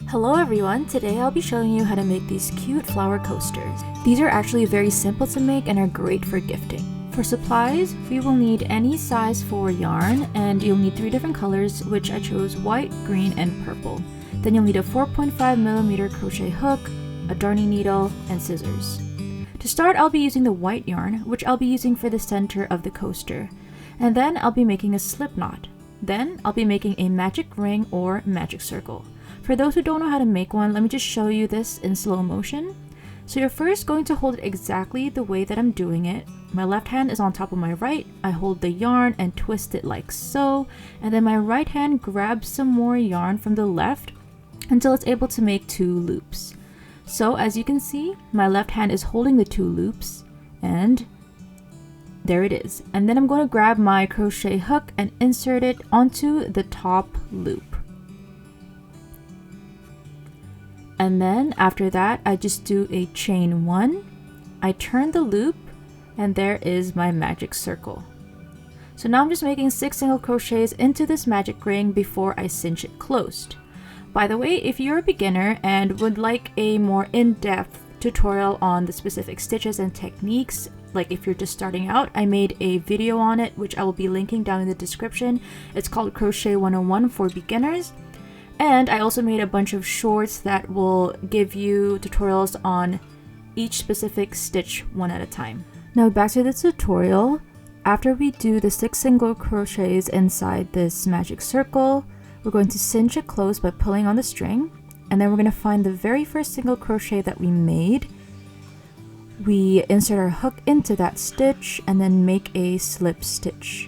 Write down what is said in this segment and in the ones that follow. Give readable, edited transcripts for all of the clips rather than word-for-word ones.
Hello everyone, today I'll be showing you how to make these cute flower coasters. These are actually very simple to make and are great for gifting. For supplies, we will need any size 4 yarn, and you'll need 3 different colors, which I chose white, green, and purple. Then you'll need a 4.5mm crochet hook, a darning needle, and scissors. To start, I'll be using the white yarn, which I'll be using for the center of the coaster. And then I'll be making a slip knot. Then I'll be making a magic ring or magic circle. For those who don't know how to make one, let me just show you this in slow motion. So you're first going to hold it exactly the way that I'm doing it. My left hand is on top of my right. I hold the yarn and twist it like so. And then my right hand grabs some more yarn from the left until it's able to make 2 loops. So as you can see, my left hand is holding the 2 loops, and there it is. And then I'm going to grab my crochet hook and insert it onto the top loop. And then after that, I just do a chain 1, I turn the loop, and there is my magic circle. So now I'm just making 6 single crochets into this magic ring before I cinch it closed. By the way, if you're a beginner and would like a more in-depth tutorial on the specific stitches and techniques, like if you're just starting out, I made a video on it, which I will be linking down in the description. It's called Crochet 101 for beginners. And I also made a bunch of shorts that will give you tutorials on each specific stitch one at a time. Now back to the tutorial. After we do the 6 single crochets inside this magic circle, we're going to cinch it closed by pulling on the string. And then we're going to find the very first single crochet that we made. We insert our hook into that stitch and then make a slip stitch.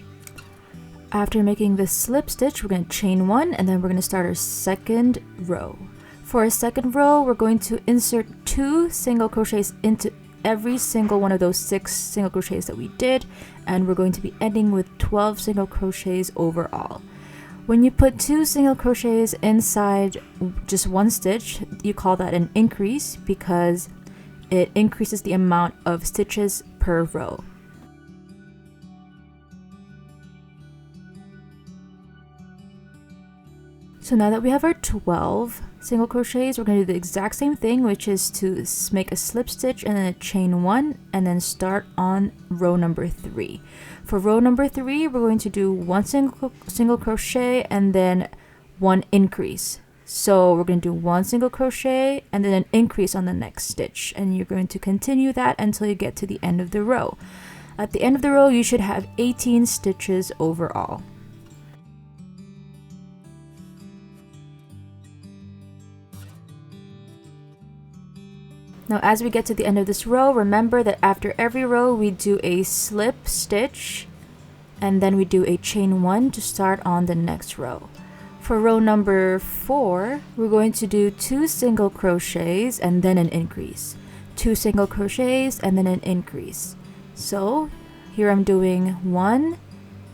After making this slip stitch, we're going to chain 1 and then we're going to start our second row. For our second row, we're going to insert 2 single crochets into every single one of those 6 single crochets that we did, and we're going to be ending with 12 single crochets overall. When you put 2 single crochets inside just one stitch, you call that an increase because it increases the amount of stitches per row. So now that we have our 12 single crochets, we're going to do the exact same thing, which is to make a slip stitch and then a chain 1 and then start on row number 3. For row number 3, we're going to do 1 single crochet and then 1 increase. So we're going to do 1 single crochet and then an increase on the next stitch, and you're going to continue that until you get to the end of the row. At the end of the row, you should have 18 stitches overall. Now as we get to the end of this row, remember that after every row we do a slip stitch and then we do a chain 1 to start on the next row. For row number 4, we're going to do 2 single crochets and then an increase. 2 single crochets and then an increase. So here I'm doing 1,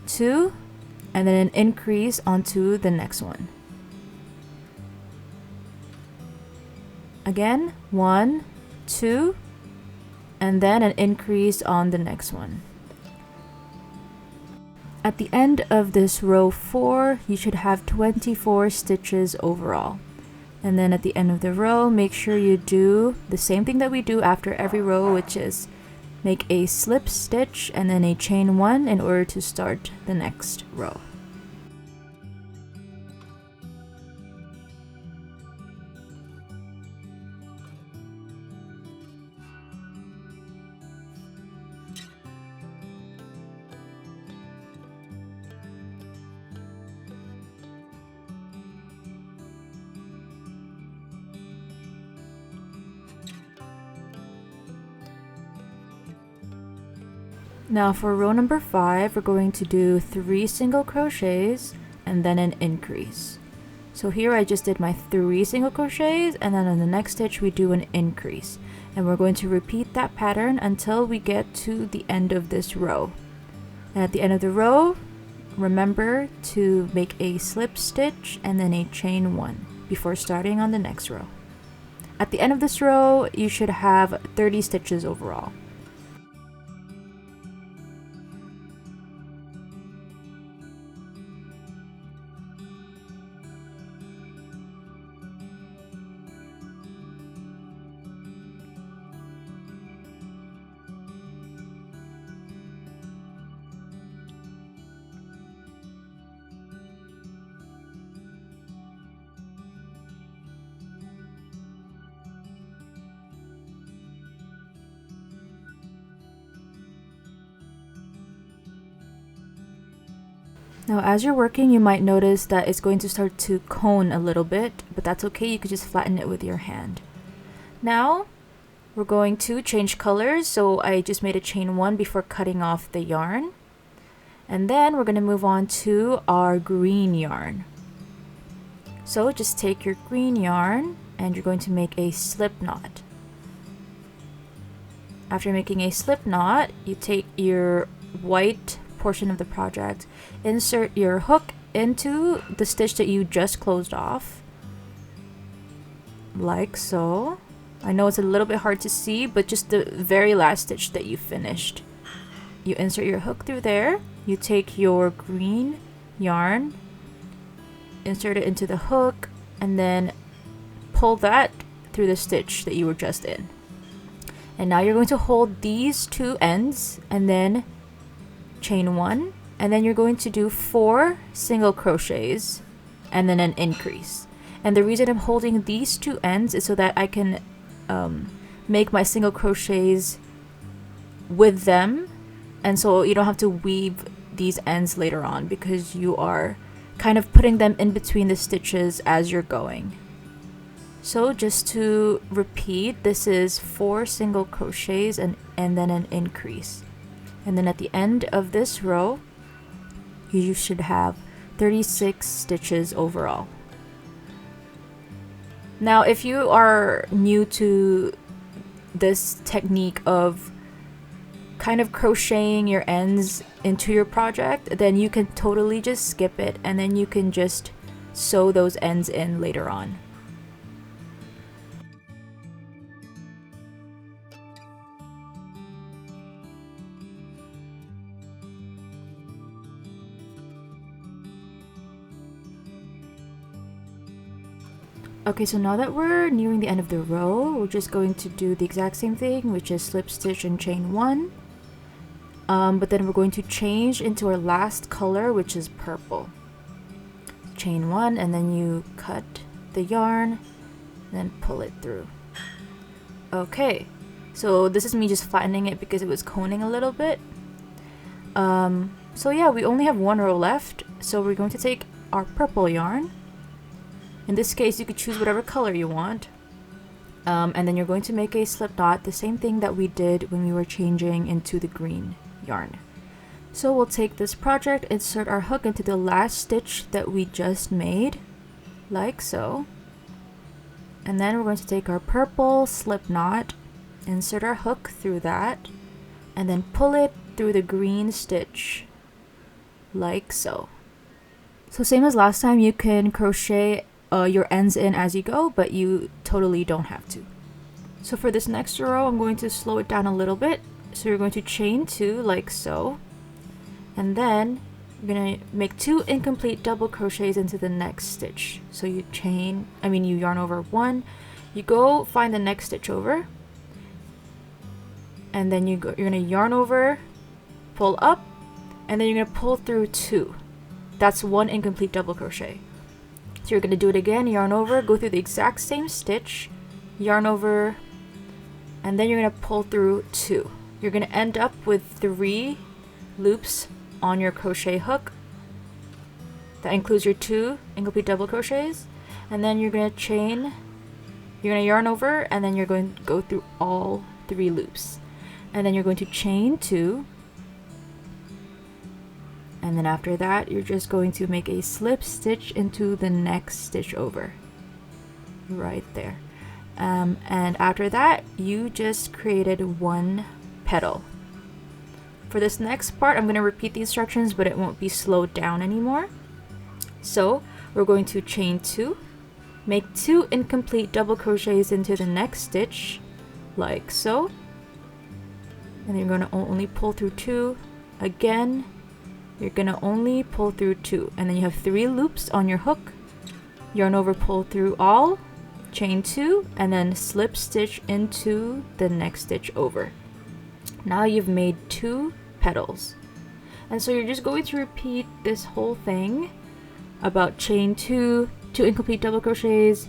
2, and then an increase onto the next one. Again, 1, 2, and then an increase on the next one. At the end of this row 4, you should have 24 stitches overall. And then at the end of the row, make sure you do the same thing that we do after every row, which is make a slip stitch and then a chain 1 in order to start the next row. Now for row number 5, we're going to do 3 single crochets and then an increase. So here I just did my 3 single crochets, and then on the next stitch we do an increase. And we're going to repeat that pattern until we get to the end of this row. And at the end of the row, remember to make a slip stitch and then a chain 1 before starting on the next row. At the end of this row, you should have 30 stitches overall. Now as you're working, you might notice that it's going to start to cone a little bit, but that's okay, you could just flatten it with your hand. Now we're going to change colors, so I just made a chain 1 before cutting off the yarn. And then we're going to move on to our green yarn. So just take your green yarn and you're going to make a slip knot. After making a slip knot, you take your white portion of the project, insert your hook into the stitch that you just closed off, like so. I know it's a little bit hard to see, but just the very last stitch that you finished. You insert your hook through there, you take your green yarn, insert it into the hook, and then pull that through the stitch that you were just in. And now you're going to hold these two ends and then chain 1, and then you're going to do 4 single crochets and then an increase. And the reason I'm holding these two ends is so that I can make my single crochets with them, and so you don't have to weave these ends later on because you are kind of putting them in between the stitches as you're going. So just to repeat, this is 4 single crochets and then an increase. And then at the end of this row, you should have 36 stitches overall. Now, if you are new to this technique of kind of crocheting your ends into your project, then you can totally just skip it and then you can just sew those ends in later on. Okay, so now that we're nearing the end of the row, we're just going to do the exact same thing, which is slip stitch and chain 1. But then we're going to change into our last color, which is purple. Chain 1, and then you cut the yarn, then pull it through. Okay, so this is me just flattening it because it was coning a little bit. So yeah, we only have 1 row left, so we're going to take our purple yarn. In this case, you could choose whatever color you want. And then you're going to make a slip knot, the same thing that we did when we were changing into the green yarn. So we'll take this project, insert our hook into the last stitch that we just made, like so. And then we're going to take our purple slip knot, insert our hook through that, and then pull it through the green stitch, like so. So same as last time, you can crochet your ends in as you go, but you totally don't have to. So for this next row, I'm going to slow it down a little bit. So you're going to chain 2 like so, and then you're going to make 2 incomplete double crochets into the next stitch. So you you yarn over 1, you go find the next stitch over, and then you're going to yarn over, pull up, and then you're going to pull through 2. That's 1 incomplete double crochet. So you're going to do it again, yarn over, go through the exact same stitch, yarn over, and then you're going to pull through 2. You're going to end up with 3 loops on your crochet hook. That includes your 2 incomplete double crochets. And then you're going to yarn over, and then you're going to go through all 3 loops. And then you're going to chain 2. And then after that, you're just going to make a slip stitch into the next stitch over. Right there. And after that, you just created 1 petal. For this next part, I'm going to repeat the instructions, but it won't be slowed down anymore. So we're going to chain 2, make 2 incomplete double crochets into the next stitch, like so. And then you're going to only pull through 2 again. You're going to only pull through 2, and then you have 3 loops on your hook, yarn over, pull through all, chain 2, and then slip stitch into the next stitch over. Now you've made 2 petals. And so you're just going to repeat this whole thing about chain 2, 2 incomplete double crochets,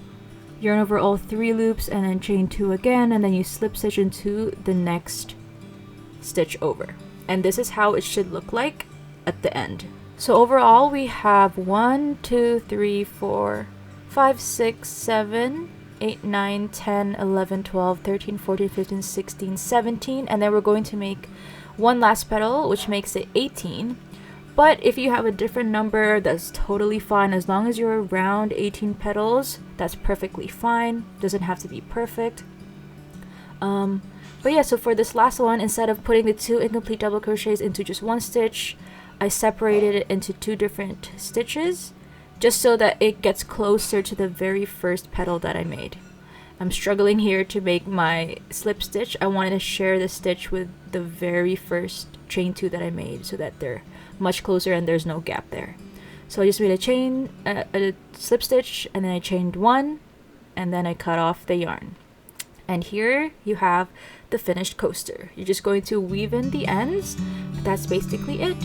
yarn over all 3 loops, and then chain 2 again, and then you slip stitch into the next stitch over. And this is how it should look like at the end. So overall we have 1, 2, 3, 4, 5, 6, 7, 8, 9, 10, 11, 12, 13, 14, 15, 16, 17, and then we're going to make one last petal, which makes it 18. But if you have a different number, that's totally fine. As long as you're around 18 petals, that's perfectly fine. Doesn't have to be perfect. But yeah, so for this last one, instead of putting the 2 incomplete double crochets into just one stitch, I separated it into 2 different stitches, just so that it gets closer to the very first petal that I made. I'm struggling here to make my slip stitch. I wanted to share the stitch with the very first chain 2 that I made, so that they're much closer and there's no gap there. So I just made a slip stitch, and then I chained 1, and then I cut off the yarn. And here you have the finished coaster. You're just going to weave in the ends, but that's basically it.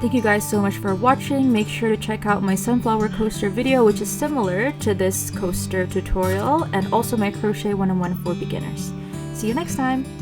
Thank you guys so much for watching. Make sure to check out my sunflower coaster video, which is similar to this coaster tutorial, and also my crochet 101 for beginners. See you next time!